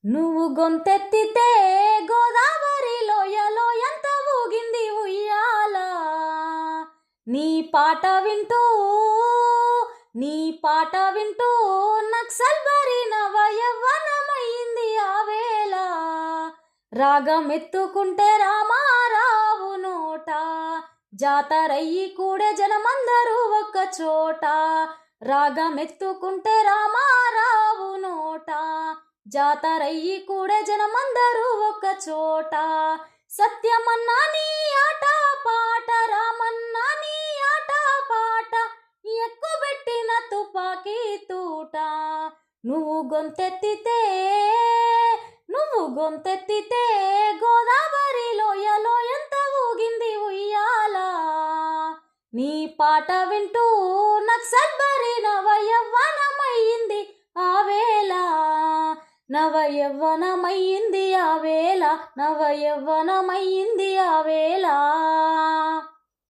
నువ్వు గొంతెత్తితే గోదావరి లోయలో ఎంత ఊగింది ఉయ్యాల. నీ పాట వింటూ నీ పాట వింటూ నక్సల్ బరి నవయవ్వనమయ్యింది ఆ వేళ. రాగం ఎత్తుకుంటే రామారావు నోట జాతరయ్యి కూడే జనమందరూ ఒక్క చోట. రాగం ఎత్తుకుంటే రామారావు నోట జాతరయ్యి కూడే జనమందరూ ఒక్క చోట. సత్యమన్నా నీ ఆట పాట, రామన్నా నీ ఆట పాట, ఎక్కుబెట్టిన తుపాకీ తూట. నువ్వు గొంతెత్తితే గోదావరి లోయలో ఎంత ఊగింది ఉయ్యాల. నీ పాట వింటూ నక్సల్ బరి నవయవ్వనమయ్యింది ఆ వేళ. నవయవ్వనమయ్యింది ఆ వేళ, నవయవ్వనమయ్యింది ఆ వేళ.